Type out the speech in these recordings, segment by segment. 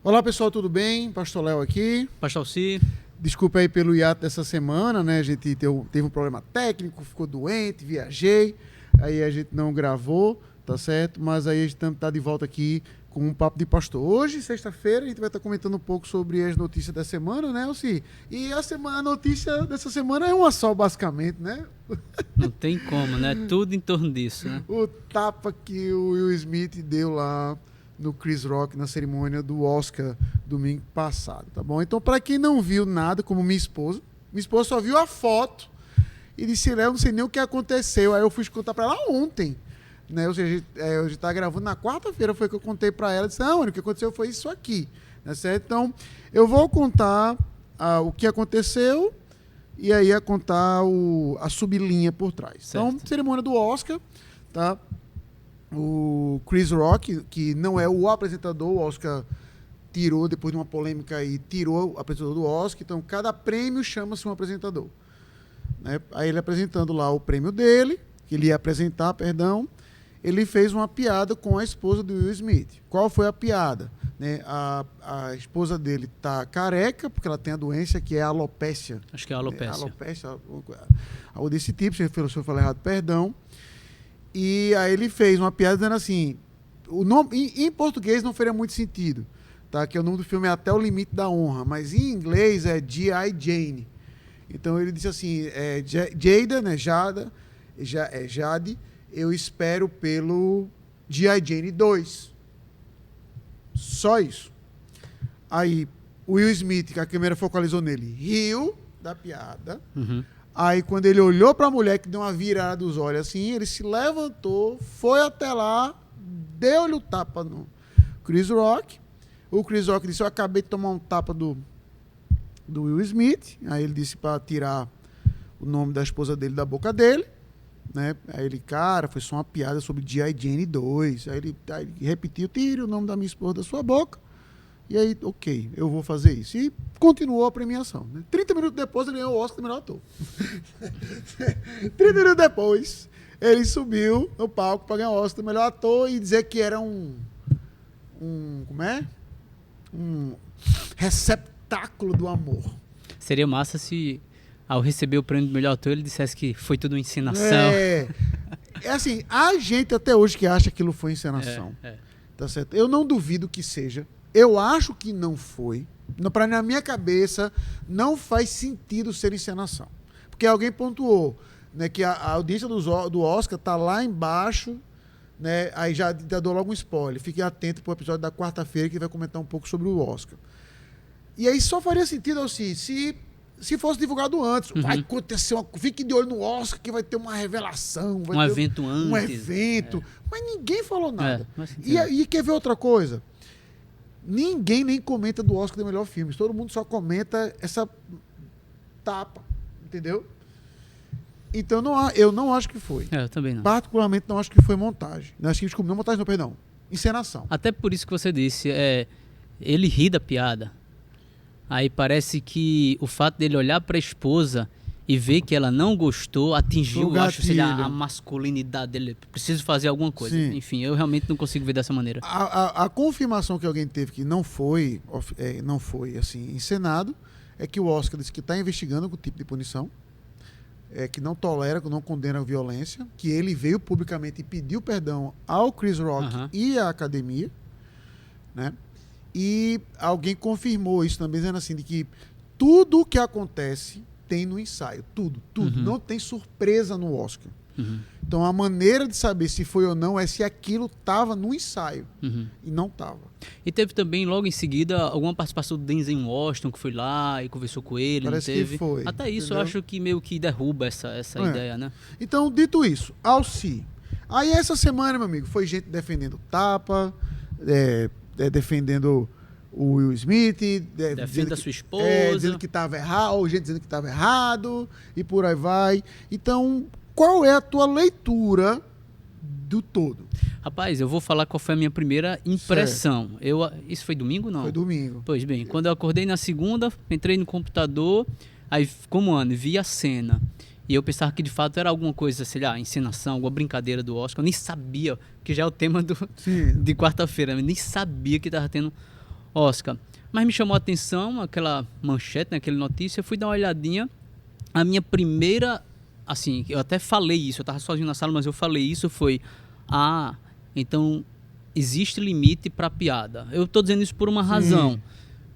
Olá pessoal, tudo bem? Pastor Léo aqui. Pastor Alci. Desculpa aí pelo hiato dessa semana, né? A gente teve um problema técnico, ficou doente, viajei, aí a gente não gravou, tá certo? Mas aí a gente tá de volta aqui com um papo de pastor. Hoje, sexta-feira, a gente vai estar comentando um pouco sobre as notícias da semana, né, Alci? E a notícia dessa semana é uma só, basicamente, né? Não tem como, né? Tudo em torno disso, né? O tapa que o Will Smith deu lá no Chris Rock na cerimônia do Oscar domingo passado, tá bom? Então, para quem não viu nada, como minha esposa só viu a foto e disse, Léo, não sei nem o que aconteceu. Aí eu fui contar para ela ontem, né? Ou seja, a gente tá gravando na quarta-feira, foi que eu contei para ela, disse, não, o que aconteceu foi isso aqui, né, certo? Então, eu vou contar o que aconteceu e aí ia contar a sublinha por trás. Certo. Então, cerimônia do Oscar, tá? O Chris Rock, que não é o apresentador, o Oscar tirou, depois de uma polêmica aí, tirou o apresentador do Oscar, então cada prêmio chama-se um apresentador. Né? Aí ele apresentando lá o prêmio dele, que ele ia apresentar, perdão, ele fez uma piada com a esposa do Will Smith. Qual foi a piada? Né? A esposa dele tá careca, porque ela tem a doença que é a alopécia. Acho que é a alopécia. Alopécia, algo desse tipo, se eu falar errado, perdão. E aí ele fez uma piada dizendo assim, o nome, em português não faria muito sentido, tá? Que o nome do filme é Até o Limite da Honra, mas em inglês é G.I. Jane. Então ele disse assim, Jada, né, Jade, eu espero pelo G.I. Jane 2. Só isso. Aí o Will Smith, que a câmera focalizou nele, riu da piada. Uhum. Aí, quando ele olhou para a mulher, que deu uma virada dos olhos assim, ele se levantou, foi até lá, deu-lhe o tapa no Chris Rock. O Chris Rock disse, eu acabei de tomar um tapa do Will Smith. Aí ele disse para tirar o nome da esposa dele da boca dele. Né? Aí ele, cara, foi só uma piada sobre G.I. Jane 2. Aí ele repetiu, tire o nome da minha esposa da sua boca. E aí, ok, eu vou fazer isso. E continuou a premiação. Né? 30 minutos depois, ele ganhou o Oscar do melhor ator. 30 minutos depois, ele subiu no palco para ganhar o Oscar do melhor ator e dizer que era um receptáculo do amor. Seria massa se, ao receber o prêmio do melhor ator, ele dissesse que foi tudo uma encenação. É assim, há gente até hoje que acha que aquilo foi encenação. Tá certo? Eu não duvido que seja. Eu acho que não foi. Na minha cabeça, não faz sentido ser encenação. Porque alguém pontuou, né, que a audiência do Oscar está lá embaixo, né, aí já dou logo um spoiler. Fique atento para o episódio da quarta-feira que vai comentar um pouco sobre o Oscar. E aí só faria sentido assim, se fosse divulgado antes. Vai acontecer fique de olho no Oscar que vai ter uma revelação. Vai ter evento antes. Um evento. Mas ninguém falou nada. E quer ver outra coisa? Ninguém nem comenta do Oscar de melhor filme. Todo mundo só comenta essa tapa, entendeu? Então eu não acho que foi. Eu também não. Particularmente não acho que foi montagem. Não acho que desculpa, não montagem, não, perdão. Encenação. Até por isso que você disse, ele ri da piada. Aí parece que o fato dele olhar para a esposa e ver que ela não gostou, atingiu, acho, sei lá, a masculinidade dele. Preciso fazer alguma coisa. Sim. Enfim, eu realmente não consigo ver dessa maneira. A confirmação que alguém teve que não foi assim, encenado é que o Oscar disse que está investigando algum tipo de punição, que não tolera, que não condena a violência, que ele veio publicamente e pediu perdão ao Chris Rock e à academia, né? E alguém confirmou isso também, dizendo assim, de que tudo o que acontece tem no ensaio, tudo. Não tem surpresa no Oscar. Então a maneira de saber se foi ou não é se aquilo estava no ensaio e não estava. E teve também logo em seguida alguma participação do Denzel Washington, que foi lá e conversou com ele. Parece não teve. Que foi. Até isso, entendeu? Eu acho que meio que derruba essa ideia, né? Então, dito isso, Alci. Aí essa semana, meu amigo, foi gente defendendo tapa, defendendo o Will Smith, defende a sua esposa, dizendo que estava errado, ou gente dizendo que estava errado, e por aí vai. Então, qual é a tua leitura do todo? Rapaz, eu vou falar qual foi a minha primeira impressão. Isso foi domingo, não? Foi domingo. Pois bem, quando eu acordei na segunda, entrei no computador, aí, vi a cena. E eu pensava que de fato era alguma coisa, sei lá, encenação, alguma brincadeira do Oscar. Eu nem sabia, que já é o tema de quarta-feira, eu nem sabia que estava tendo Oscar. Mas me chamou a atenção aquela manchete, né, aquela notícia. Eu fui dar uma olhadinha. A minha primeira, assim, eu até falei isso, eu estava sozinho na sala, mas eu falei isso, foi: então existe limite para piada. Eu estou dizendo isso por uma razão,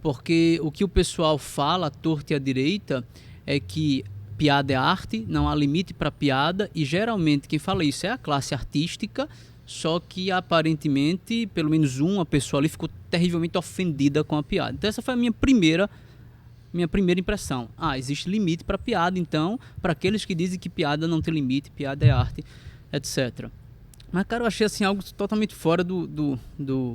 porque o que o pessoal fala, à torta e à direita, é que piada é arte, não há limite para piada, e geralmente quem fala isso é a classe artística, só que aparentemente, pelo menos uma pessoa ali ficou terrivelmente ofendida com a piada. Então essa foi a minha primeira impressão. Existe limite para piada, então, para aqueles que dizem que piada não tem limite, piada é arte, etc. Mas, cara, eu achei assim algo totalmente fora do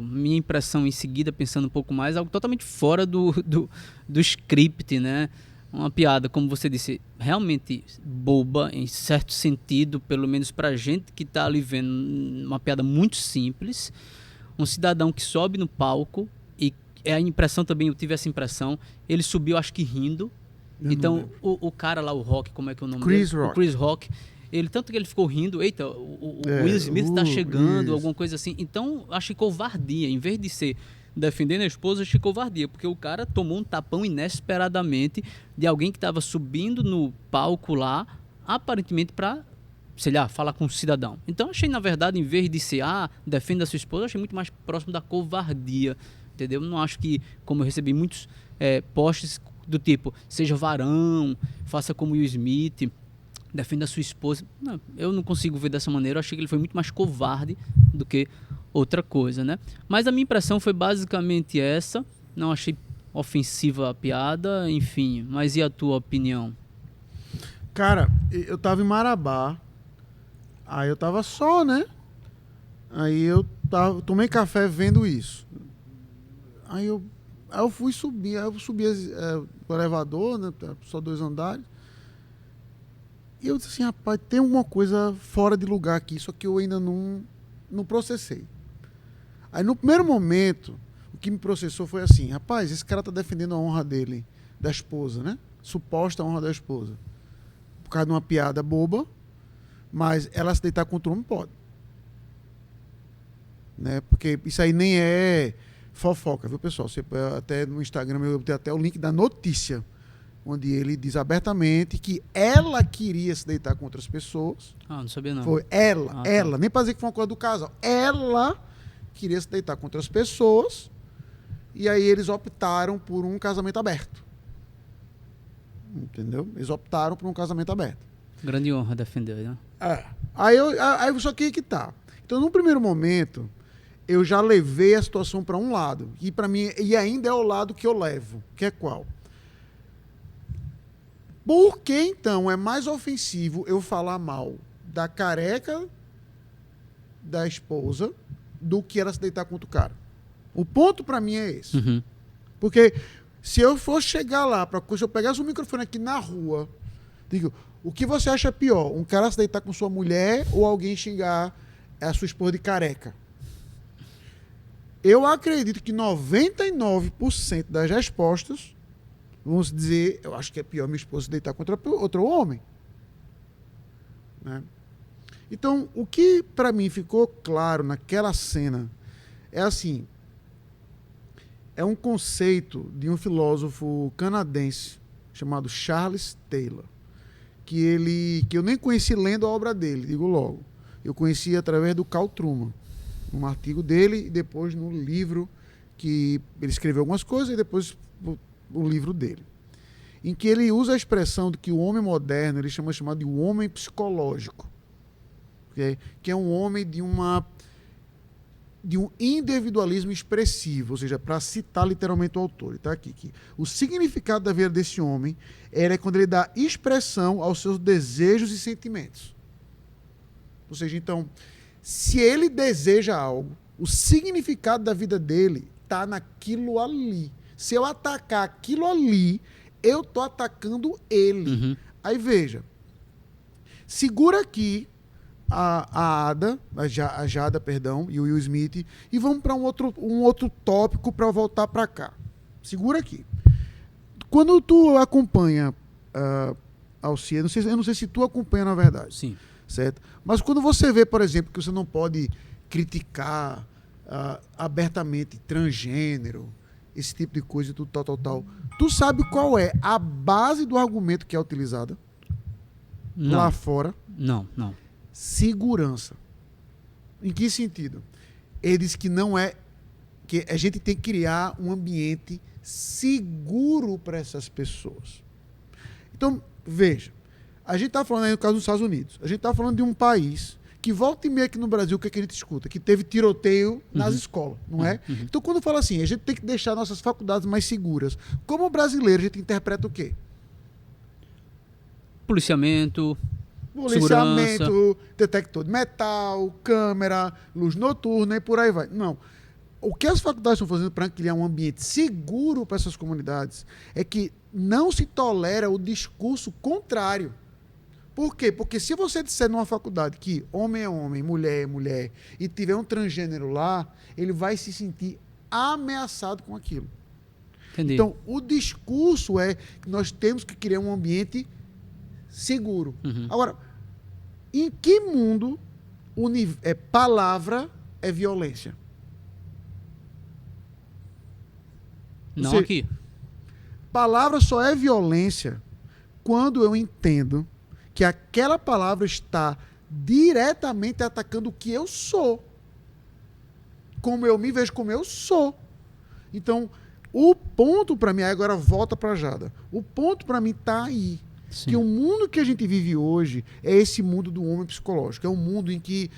minha impressão em seguida, pensando um pouco mais, algo totalmente fora do script, né? Uma piada, como você disse, realmente boba, em certo sentido, pelo menos pra gente que tá ali vendo, uma piada muito simples. Um cidadão que sobe no palco, e é a impressão também, eu tive essa impressão, ele subiu, acho que rindo. Então, o cara lá, o Rock, como é que é o nome dele? Rock. O Chris Rock. Tanto que ele ficou rindo, eita, o Will Smith tá chegando, alguma coisa assim. Então, achei covardia, em vez de ser defendendo a esposa, achei covardia, porque o cara tomou um tapão inesperadamente de alguém que estava subindo no palco lá, aparentemente para, sei lá, falar com um cidadão. Então, achei, na verdade, em vez de ser, defenda a sua esposa, achei muito mais próximo da covardia, entendeu? Não acho que, como eu recebi muitos posts do tipo, seja varão, faça como Will Smith, defenda a sua esposa. Não, eu não consigo ver dessa maneira. Eu achei que ele foi muito mais covarde do que outra coisa, né? Mas a minha impressão foi basicamente essa. Não achei ofensiva a piada, enfim. Mas e a tua opinião? Cara, eu tava em Marabá. Aí eu tava só, né? Aí eu tomei café vendo isso. Aí eu fui subir. Aí eu subi o elevador, né? Só 2 andares. E eu disse assim, rapaz, tem alguma coisa fora de lugar aqui, só que eu ainda não processei. Aí no primeiro momento, o que me processou foi assim, rapaz, esse cara tá defendendo a honra dele, da esposa, né? Suposta honra da esposa. Por causa de uma piada boba, mas ela se deitar contra o homem pode. Né? Porque isso aí nem é fofoca, viu, pessoal? Você, até no Instagram eu tenho até o link da notícia, onde ele diz abertamente que ela queria se deitar com outras pessoas. Não sabia não. Foi ela, tá. Nem para dizer que foi uma coisa do casal. Ela queria se deitar com outras pessoas e aí eles optaram por um casamento aberto. Entendeu? Eles optaram por um casamento aberto. Grande honra defender, né? Aí só que tá. Então, no primeiro momento, eu já levei a situação para um lado. E para mim, e ainda é o lado que eu levo. Que é qual? Por que, então, é mais ofensivo eu falar mal da careca da esposa do que ela se deitar contra o cara? O ponto para mim é esse. Uhum. Porque se eu for chegar lá, se eu pegasse o microfone aqui na rua, digo, o que você acha pior? Um cara se deitar com sua mulher ou alguém xingar a sua esposa de careca? Eu acredito que 99% das respostas vamos dizer, eu acho que é pior minha esposa se deitar contra outro homem. Né? Então, o que para mim ficou claro naquela cena é assim, é um conceito de um filósofo canadense chamado Charles Taylor, que eu nem conheci lendo a obra dele, digo logo. Eu conheci através do Carl Truman, num artigo dele e depois no livro que ele escreveu algumas coisas e depois o livro dele, em que ele usa a expressão de que o homem moderno ele chamado de um homem psicológico, okay? Que é um homem de um individualismo expressivo, ou seja, para citar literalmente o autor, está aqui que o significado da vida desse homem era quando ele dá expressão aos seus desejos e sentimentos. Ou seja, então, se ele deseja algo, o significado da vida dele está naquilo ali. Se eu atacar aquilo ali, eu tô atacando ele. Uhum. Aí veja, segura aqui a Jada, perdão, e o Will Smith, e vamos para um outro tópico para voltar para cá. Segura aqui. Quando tu acompanha Alcia, eu não sei se tu acompanha na verdade. Sim. Certo? Mas quando você vê, por exemplo, que você não pode criticar abertamente transgênero, esse tipo de coisa e tudo tal. Tu sabe qual é a base do argumento que é utilizada lá fora? Não. Segurança. Em que sentido? Ele diz que não é... que a gente tem que criar um ambiente seguro para essas pessoas. Então, veja, a gente está falando aí no caso dos Estados Unidos, a gente está falando de um país que volta e meia aqui no Brasil, o que, é que a gente escuta? Que teve tiroteio nas escolas, não é? Então, quando fala assim, a gente tem que deixar nossas faculdades mais seguras, como brasileiro, a gente interpreta o quê? Policiamento, segurança, detector de metal, câmera, luz noturna e por aí vai. Não. O que as faculdades estão fazendo para criar um ambiente seguro para essas comunidades é que não se tolera o discurso contrário. Por quê? Porque se você disser numa faculdade que homem é homem, mulher é mulher, e tiver um transgênero lá, ele vai se sentir ameaçado com aquilo. Entendi. Então, o discurso é que nós temos que criar um ambiente seguro. Agora, em que mundo palavra é violência? Não aqui. Palavra só é violência quando eu entendo que aquela palavra está diretamente atacando o que eu sou. Como eu me vejo, como eu sou. Então, o ponto para mim, agora volta para Jada, o ponto para mim está aí. Sim. Que o mundo que a gente vive hoje é esse mundo do homem psicológico. É um mundo em que,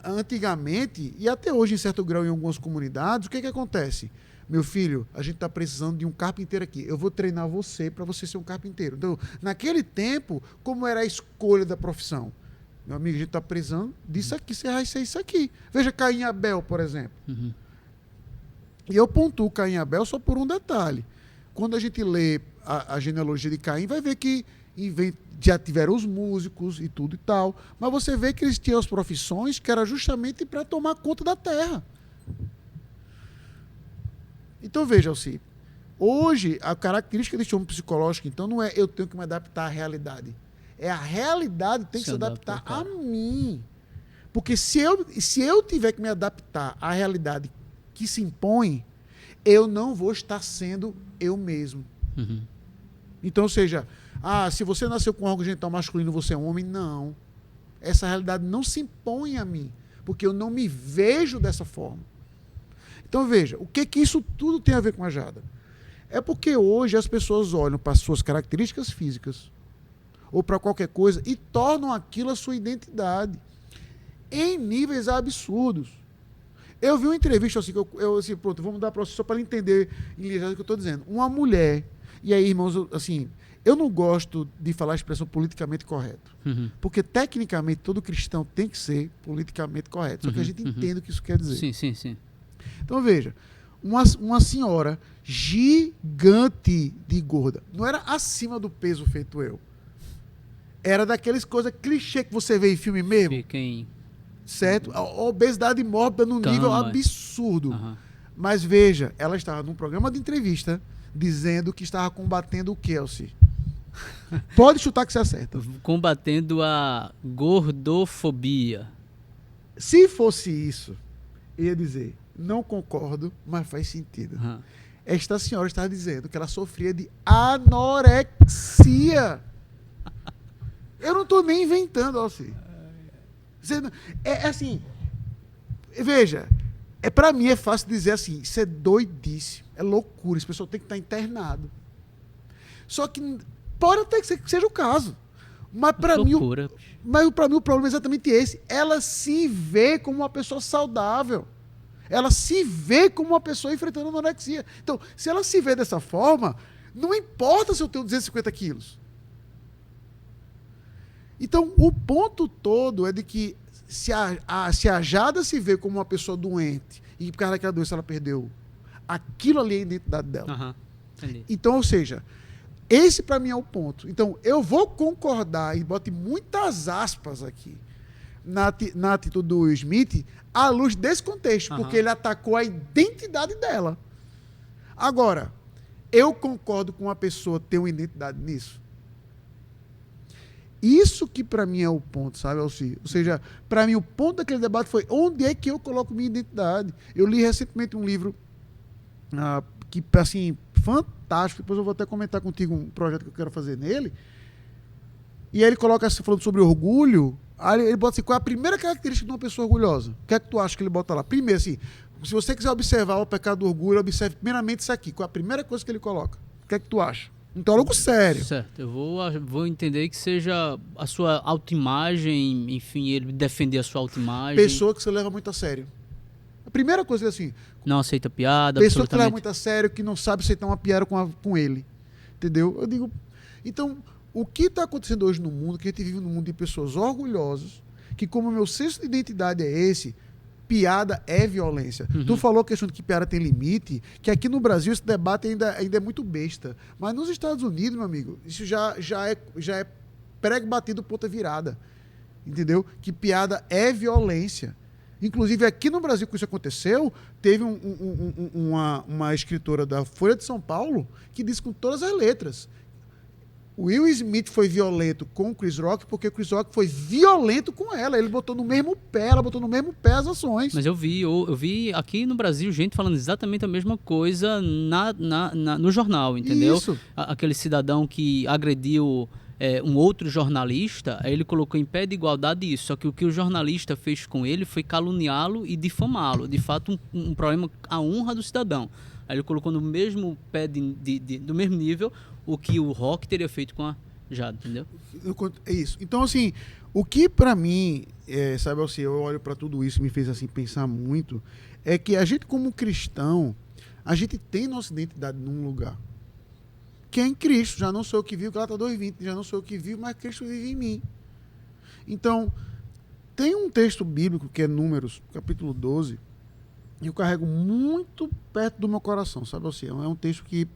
antigamente, e até hoje, em certo grau, em algumas comunidades, o que acontece? Meu filho, a gente está precisando de um carpinteiro aqui. Eu vou treinar você para você ser um carpinteiro. Então, naquele tempo, como era a escolha da profissão? Meu amigo, a gente está precisando disso aqui, você vai ser isso aqui. Veja Caim e Abel, por exemplo. E eu pontuo Caim e Abel só por um detalhe. Quando a gente lê a genealogia de Caim, vai ver que já tiveram os músicos e tudo e tal, mas você vê que eles tinham as profissões que era justamente para tomar conta da terra. Então veja, Alci, hoje a característica desse homem psicológico, então, não é eu tenho que me adaptar à realidade. É a realidade que tem que se adaptar a mim. Porque se eu tiver que me adaptar à realidade que se impõe, eu não vou estar sendo eu mesmo. Então, ou seja, se você nasceu com órgão genital masculino, você é um homem, não. Essa realidade não se impõe a mim, porque eu não me vejo dessa forma. Então, veja, o que isso tudo tem a ver com a Jada? É porque hoje as pessoas olham para as suas características físicas ou para qualquer coisa e tornam aquilo a sua identidade em níveis absurdos. Eu vi uma entrevista assim, assim, pronto, vamos dar para você só para entender em linha o que eu estou dizendo. Uma mulher, e aí, irmãos, assim, eu não gosto de falar a expressão politicamente correto, porque tecnicamente todo cristão tem que ser politicamente correto, só que a gente entende o que isso quer dizer. Sim. Então, veja, uma senhora gigante de gorda. Não era acima do peso feito eu. Era daquelas coisas clichê que você vê em filme mesmo. Certo? A obesidade mórbida num nível absurdo. Mas veja, ela estava num programa de entrevista dizendo que estava combatendo o que, Alci? Pode chutar que você acerta. Combatendo a gordofobia. Se fosse isso, eu ia dizer... Não concordo, mas faz sentido. Esta senhora está dizendo que ela sofria de anorexia. Eu não estou nem inventando, Alci. É assim, veja, para mim é fácil dizer assim, isso é doidice, é loucura, esse pessoal tem que estar internado. Só que pode até que seja o caso. Mas para mim o problema é exatamente esse. Ela se vê como uma pessoa saudável. Ela se vê como uma pessoa enfrentando anorexia. Então, se ela se vê dessa forma, não importa se eu tenho 250 quilos. Então, o ponto todo é de que se a Jada se vê como uma pessoa doente e por causa daquela doença ela perdeu, aquilo ali é a identidade dela. Então, ou seja, esse para mim é o ponto. Então, eu vou concordar, e bote muitas aspas aqui, na atitude do Will Smith, à luz desse contexto, porque ele atacou a identidade dela. Agora, eu concordo com uma pessoa ter uma identidade nisso? Isso que para mim é o ponto, sabe, Alci? Ou seja, para mim o ponto daquele debate foi onde é que eu coloco minha identidade. Eu li recentemente um livro que, assim, fantástico. Depois eu vou até comentar contigo um projeto que eu quero fazer nele. E aí ele coloca, falando sobre orgulho, aí ele bota assim, qual é a primeira característica de uma pessoa orgulhosa? O que é que tu acha que ele bota lá? Primeiro, assim, se você quiser observar o pecado do orgulho, observe primeiramente isso aqui. Qual é a primeira coisa que ele coloca? O que é que tu acha? Um teólogo sério. Certo, eu vou entender que seja a sua autoimagem, enfim, ele defender a sua autoimagem. Pessoa que você leva muito a sério. A primeira coisa é assim... Não aceita piada, pessoa que leva muito a sério, que não sabe aceitar uma piada com ele. Entendeu? Eu digo... Então, o que está acontecendo hoje no mundo, que a gente vive num mundo de pessoas orgulhosas, que como o meu senso de identidade é esse, piada é violência. Uhum. Tu falou a questão de que piada tem limite, que aqui no Brasil esse debate ainda é muito besta. Mas nos Estados Unidos, meu amigo, isso já é prego batido, ponta virada. Entendeu? Que piada é violência. Inclusive, aqui no Brasil, que isso aconteceu, teve uma escritora da Folha de São Paulo que disse com todas as letras: o Will Smith foi violento com o Chris Rock porque o Chris Rock foi violento com ela. Ele botou no mesmo pé, ela botou no mesmo pé as ações. Mas eu vi aqui no Brasil gente falando exatamente a mesma coisa no jornal, entendeu? Isso. Aquele cidadão que agrediu um outro jornalista, aí ele colocou em pé de igualdade isso. Só que o que o jornalista fez com ele foi caluniá-lo e difamá-lo. De fato, um problema à honra do cidadão. Aí ele colocou no mesmo pé do mesmo nível o que o Rock teria feito com a Jade, entendeu? É isso. Então, assim, o que pra mim, sabe assim, eu olho pra tudo isso e me fez assim pensar muito, é que a gente como cristão, a gente tem nossa identidade num lugar. Que é em Cristo. Já não sou eu que vivo, Gálatas 2:20, já não sou eu que vivo, mas Cristo vive em mim. Então, tem um texto bíblico que é Números, capítulo 12, e eu carrego muito perto do meu coração, sabe assim? É um texto que,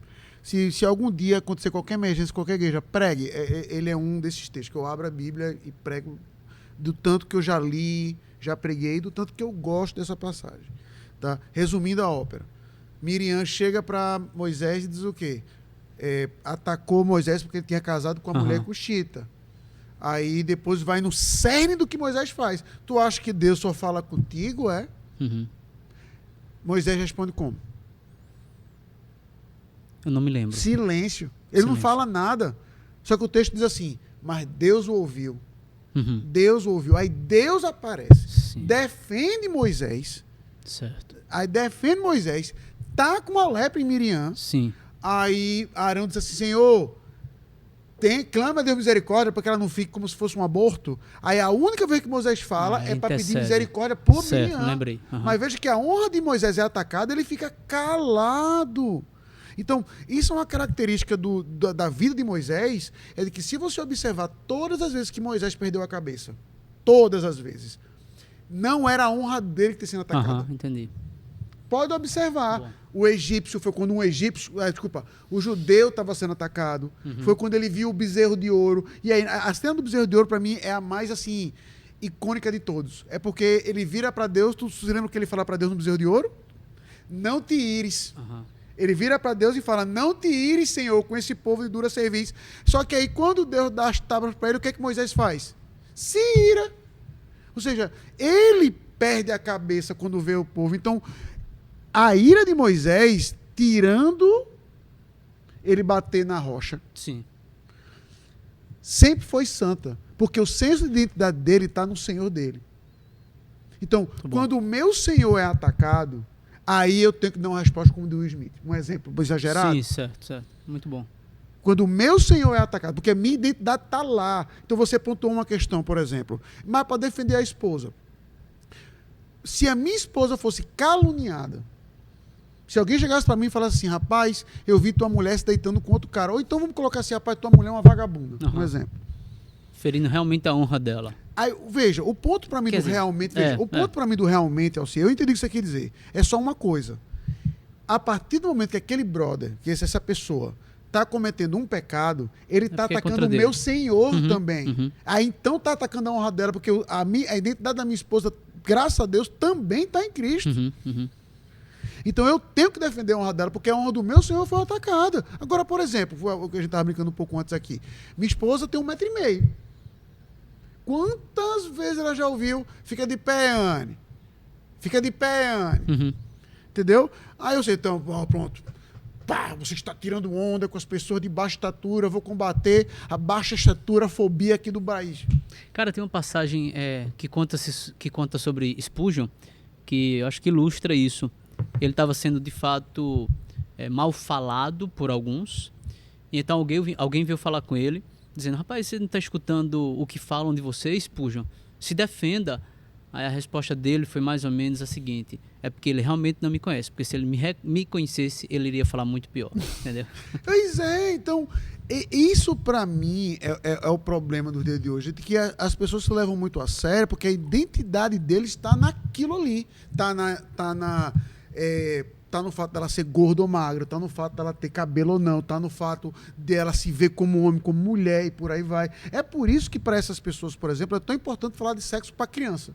se algum dia acontecer qualquer emergência, qualquer igreja, pregue. Ele é um desses textos que eu abro a Bíblia e prego do tanto que eu já li, já preguei, do tanto que eu gosto dessa passagem. Tá? Resumindo a ópera. Miriam chega para Moisés e diz o quê? Atacou Moisés porque ele tinha casado com a mulher cuxita. Aí depois vai no cerne do que Moisés faz. Tu acha que Deus só fala contigo, Uhum. Moisés responde como? Eu não me lembro. Silêncio. Ele não fala nada. Só que o texto diz assim, mas Deus o ouviu. Uhum. Deus o ouviu. Aí Deus aparece. Sim. Defende Moisés. Certo. Aí defende Moisés. Tá com uma lepra em Miriam. Sim. Aí Arão diz assim, Senhor, clama a Deus misericórdia para que ela não fique como se fosse um aborto. Aí a única vez que Moisés fala é para pedir misericórdia por certo, Miriam. Lembrei. Uhum. Mas veja que a honra de Moisés é atacada, ele fica calado. Então, isso é uma característica da vida de Moisés, é de que se você observar todas as vezes que Moisés perdeu a cabeça, todas as vezes, não era a honra dele que está sendo atacada. Entendi. Pode observar. Bom. O egípcio foi quando o judeu estava sendo atacado. Uhum. Foi quando ele viu o bezerro de ouro. E aí, a cena do bezerro de ouro, para mim, é a mais, assim, icônica de todos. É porque ele vira para Deus, tu se lembra o que ele fala para Deus no bezerro de ouro? Não te ires. Uhum. Ele vira para Deus e fala, não te ires, Senhor, com esse povo de dura serviço. Só que aí, quando Deus dá as tábuas para ele, o que é que Moisés faz? Se ira. Ou seja, ele perde a cabeça quando vê o povo. Então, a ira de Moisés, tirando ele bater na rocha, Sim. sempre foi santa. Porque o senso de identidade dele está no Senhor dele. Então, quando o meu Senhor é atacado, aí eu tenho que dar uma resposta como o do Will Smith. Um exemplo exagerado. Sim, certo. Muito bom. Quando o meu Senhor é atacado, porque a minha identidade está lá. Então você pontuou uma questão, por exemplo, mas para defender a esposa. Se a minha esposa fosse caluniada, se alguém chegasse para mim e falasse assim, rapaz, eu vi tua mulher se deitando com outro cara, ou então vamos colocar assim, rapaz, tua mulher é uma vagabunda, um exemplo. Ferindo realmente a honra dela. Aí, veja, o ponto para mim para mim do realmente, Alci, eu entendi o que você quer dizer, é só uma coisa. A partir do momento que aquele brother, que essa pessoa, está cometendo um pecado, ele está atacando o meu Senhor também. Uhum. Aí então está atacando a honra dela, porque a identidade da minha esposa, graças a Deus, também está em Cristo. Então eu tenho que defender a honra dela, porque a honra do meu Senhor foi atacada. Agora, por exemplo, o que a gente estava brincando um pouco antes aqui. Minha esposa tem 1,5 m. Quantas vezes ela já ouviu? Fica de pé, Anne. Fica de pé, Anne. Entendeu? Aí eu sei, então, pronto. Pá, você está tirando onda com as pessoas de baixa estatura, eu vou combater a baixa estatura, a fobia aqui do país. Cara, tem uma passagem que conta sobre Spurgeon, que eu acho que ilustra isso. Ele estava sendo, de fato, mal falado por alguns, e então alguém veio falar com ele, dizendo, rapaz, você não está escutando o que falam de você, Spurgeon? Se defenda. Aí a resposta dele foi mais ou menos a seguinte: é porque ele realmente não me conhece, porque se ele me conhecesse, ele iria falar muito pior, entendeu? Pois é, então, isso pra mim é o problema do dia de hoje, de que as pessoas se levam muito a sério, porque a identidade deles está naquilo ali, tá no fato dela ser gorda ou magra, tá no fato dela ter cabelo ou não, tá no fato dela se ver como homem, como mulher e por aí vai. É por isso que para essas pessoas, por exemplo, é tão importante falar de sexo para criança.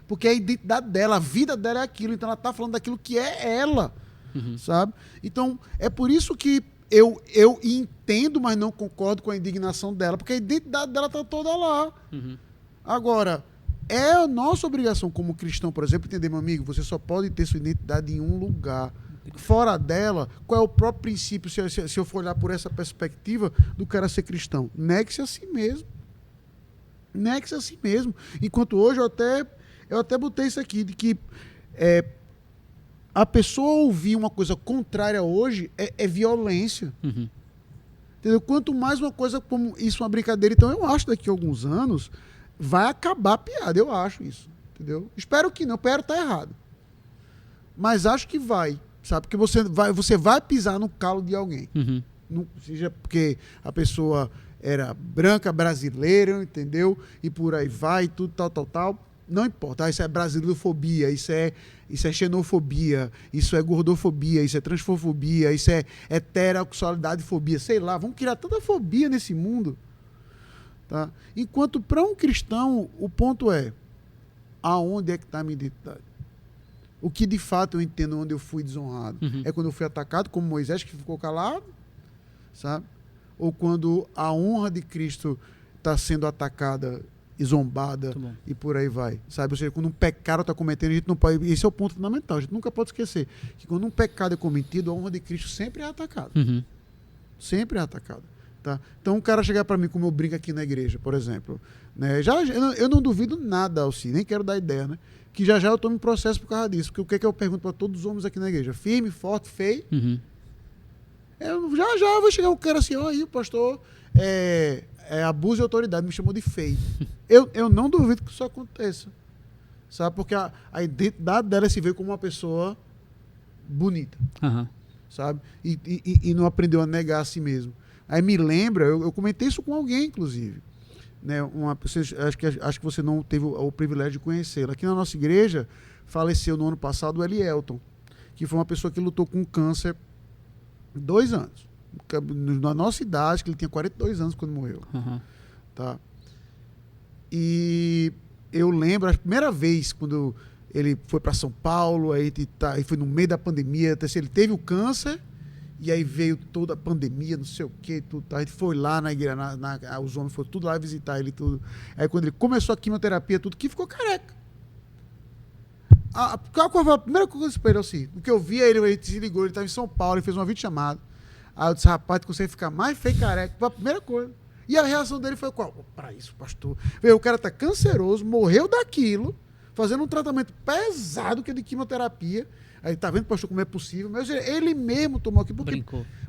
Porque a identidade dela, a vida dela é aquilo, então ela tá falando daquilo que é ela, sabe? Então, é por isso que eu entendo, mas não concordo com a indignação dela, porque a identidade dela tá toda lá. Agora, é a nossa obrigação como cristão, por exemplo, entender, meu amigo, você só pode ter sua identidade em um lugar. Fora dela, qual é o próprio princípio, se eu for olhar por essa perspectiva do cara ser cristão? Negue-se a si mesmo. Negue-se a si mesmo. Enquanto hoje eu até botei isso aqui, de que a pessoa ouvir uma coisa contrária hoje é violência. Entendeu? Quanto mais uma coisa como isso, uma brincadeira. Então eu acho que daqui a alguns anos vai acabar a piada, eu acho isso. Entendeu? Espero que não, espero estar errado. Mas acho que vai, sabe? Porque você vai pisar no calo de alguém. Não, seja porque a pessoa era branca, brasileira, entendeu? E por aí vai, tudo tal. Não importa, isso é brasileirofobia, isso é xenofobia, isso é gordofobia, isso é transfobia, isso é heterossexualidade-fobia, sei lá, vamos criar tanta fobia nesse mundo. Tá? Enquanto para um cristão, o ponto é, aonde é que está a minha identidade? O que de fato eu entendo onde eu fui desonrado? É quando eu fui atacado, como Moisés, que ficou calado, sabe? Ou quando a honra de Cristo está sendo atacada e zombada e por aí vai, sabe? Ou seja, quando um pecado está cometendo, a gente não pode... Esse é o ponto fundamental, a gente nunca pode esquecer que quando um pecado é cometido, a honra de Cristo sempre é atacada. Sempre é atacada. Tá? Então, um cara chegar para mim, como eu brinco aqui na igreja, por exemplo, né? Eu não duvido nada, Alci, nem quero dar ideia, né? Que já eu tomo um processo por causa disso, porque o que é que eu pergunto para todos os homens aqui na igreja? Firme, forte, feio? Eu já vou chegar um cara assim, ó, aí o pastor abuso de autoridade, me chamou de feio. Eu não duvido que isso aconteça. Sabe? Porque a identidade dela se vê como uma pessoa bonita. Sabe? E não aprendeu a negar a si mesmo. Aí me lembra, eu comentei isso com alguém, inclusive. Né? Acho que você não teve o privilégio de conhecê-la. Aqui na nossa igreja, faleceu no ano passado o Elielton, que foi uma pessoa que lutou com câncer 2 anos. Na nossa idade, que ele tinha 42 anos quando morreu. Tá? E eu lembro, a primeira vez, quando ele foi para São Paulo, aí foi no meio da pandemia, ele teve o câncer, e aí veio toda a pandemia, não sei o que, tudo, tá? A gente foi lá na igreja, os homens foram tudo lá visitar ele, tudo. Aí quando ele começou a quimioterapia, tudo, que ficou careca. Qual foi a primeira coisa que eu esperei assim? O que eu vi, ele se ligou, ele estava em São Paulo, ele fez uma videochamada. Aí eu disse, rapaz, tu consegue ficar mais feio careca? Foi a primeira coisa. E a reação dele foi qual? Para isso, pastor. O cara tá canceroso, morreu daquilo, fazendo um tratamento pesado, que é de quimioterapia. Aí tá vendo, pastor, como é possível? Mas ele mesmo tomou aqui.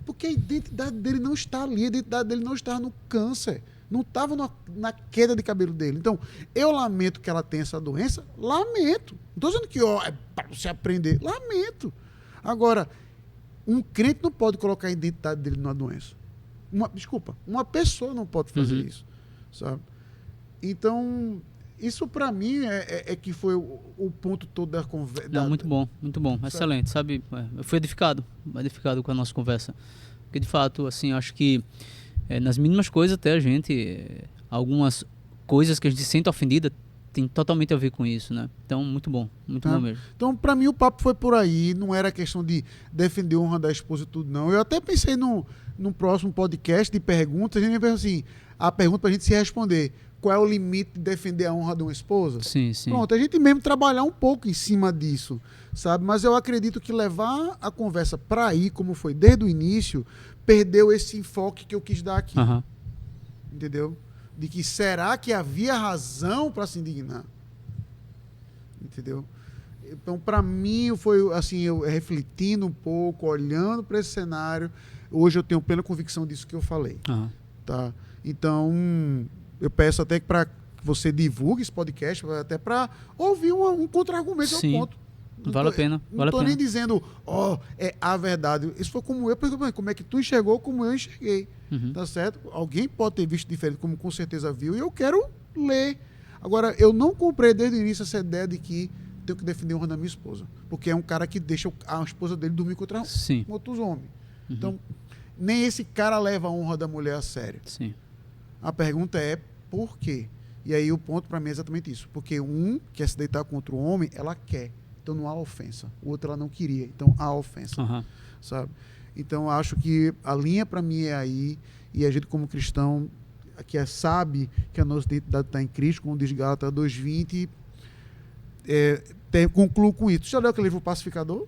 Porque a identidade dele não está ali, a identidade dele não está no câncer. Não estava na queda de cabelo dele. Então, eu lamento que ela tenha essa doença, lamento. Não estou dizendo que é para você aprender, lamento. Agora, um crente não pode colocar a identidade dele numa doença. Uma pessoa não pode fazer isso, sabe? Então, isso para mim é que foi o ponto todo da conversa. Muito bom, excelente, sabe? Eu fui edificado com a nossa conversa. Porque, de fato, assim, acho que nas mínimas coisas até a gente, algumas coisas que a gente se sente ofendida tem totalmente a ver com isso, né? Então, muito bom mesmo. Então, para mim, o papo foi por aí, não era questão de defender a honra da esposa e tudo, não. Eu até pensei num próximo podcast de perguntas, a gente pensa assim, a pergunta pra gente se responder, qual é o limite de defender a honra de uma esposa? Sim, sim. Pronto, a gente mesmo trabalhar um pouco em cima disso, sabe? Mas eu acredito que levar a conversa para aí, como foi desde o início, perdeu esse enfoque que eu quis dar aqui. Uhum. Entendeu? De que será que havia razão para se indignar? Entendeu? Então, para mim, foi assim, eu refletindo um pouco, olhando para esse cenário, hoje eu tenho plena convicção disso que eu falei. Uhum. Tá? Então, eu peço até que para que você divulgue esse podcast, até para ouvir um contra-argumento ao ponto. Vale a pena. Não estou nem dizendo, é a verdade. Isso foi como eu, como é que tu enxergou, como eu enxerguei. Uhum. Tá certo? Alguém pode ter visto diferente, como com certeza viu, e eu quero ler. Agora, eu não comprei desde o início essa ideia de que tenho que defender a honra da minha esposa. Porque é um cara que deixa a esposa dele dormir com outros homens. Uhum. Então, nem esse cara leva a honra da mulher a sério. Sim. A pergunta é por quê? E aí o ponto para mim é exatamente isso. Porque um quer se deitar contra o homem, ela quer. Então não há ofensa. O outro ela não queria. Então há ofensa. Uhum. Sabe? Então acho que a linha para mim é aí. E a gente como cristão que sabe que a nossa identidade está em Cristo, como diz Gálatas 2:20, concluo com isso. Você já leu aquele livro Pacificador?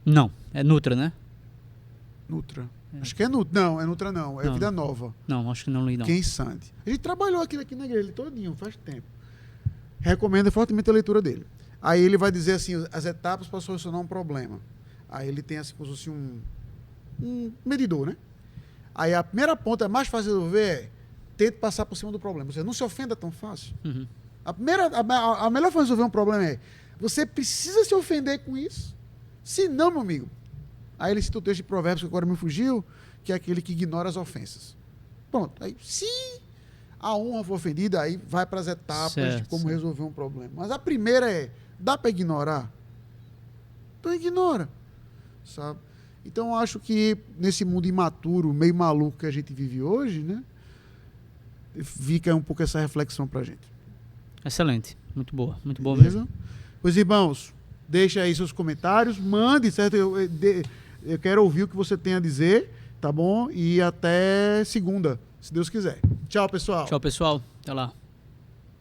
Não. É Nutra, né? Nutra. Acho que é Nutra. Não, é Nutra não. É não. Vida Nova. Não, acho que não li não. Ken Sande. A gente trabalhou aquilo aqui na igreja todinho, faz tempo. Recomendo fortemente a leitura dele. Aí ele vai dizer assim, as etapas para solucionar um problema. Aí ele tem assim, como se fosse um medidor, né? Aí a primeira ponta, é mais fácil de resolver, tente passar por cima do problema. Ou seja, não se ofenda tão fácil. Uhum. A melhor forma de resolver um problema é, você precisa se ofender com isso? Se não, meu amigo. Aí ele cita o texto de Provérbios, que agora me fugiu, que é aquele que ignora as ofensas. Pronto. Aí, se a honra for ofendida, aí vai para as etapas de como resolver um problema. Mas a primeira é, dá para ignorar? Então ignora. Sabe? Então acho que nesse mundo imaturo, meio maluco que a gente vive hoje, né, fica um pouco essa reflexão para a gente. Excelente. Muito boa Beleza? mesmo. Pois, irmãos, deixa aí seus comentários, mande, certo? Eu quero ouvir o que você tem a dizer, tá bom? E até segunda, se Deus quiser. Tchau, pessoal. Tchau, pessoal. Até lá.